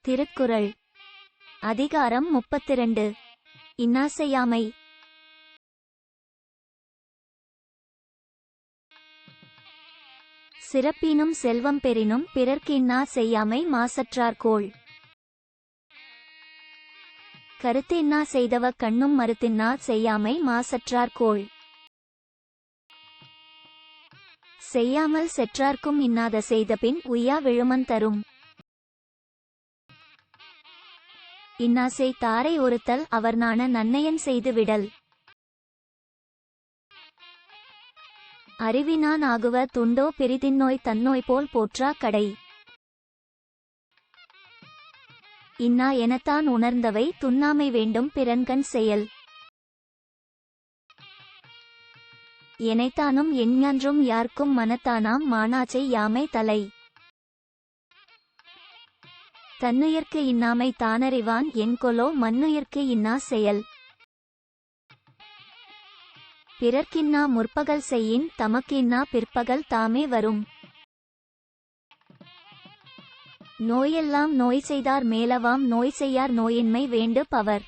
திருக்குறள் அதிகாரம் 32. இன்னாசெய்யாமை. சிறப்பினும் செல்வம் பெறினும் பிறர்க்கு இன்னா செய்யாமை மாசற்றார்கோள். கருத்தின்னா செய்தவ கண்ணும் மறுத்தின்னா செய்யாமை மாசற்றார்கோள். செய்யாமல் செற்றார்க்கும் இன்னாத செய்தபின் உய்யா விழுமந் தரும். இன்னாசை தாரை ஒருத்தல் அவர்நாண நன்னயன் செய்து விடல். அறிவினான் ஆகுவ துண்டோ பிறிதின்னோய் தன்னோய் போல் போற்றா கடை. இன்னா எனத்தான் உணர்ந்தவை துண்ணாமை வேண்டும் பிறன்கண் செயல். எனைத்தானும் எஞ்ஞான்றும் யார்க்கும் மனத்தானாம் மாணாச்சை யாமை தலை. தன்னுயிர்க்கு இன்னாமை தானறிவான் என்கொலோ மன்னுயிர்க்கு இன்னா செயல். பிறர்க்கின்னா முற்பகல் செய்யின் தமக்கு இன்னா பிற்பகல் தாமே வரும். நோயெல்லாம் நோய் செய்தார் மேலவாம் நோய் செய்யார் நோயின்மை வேண்டு பவர்.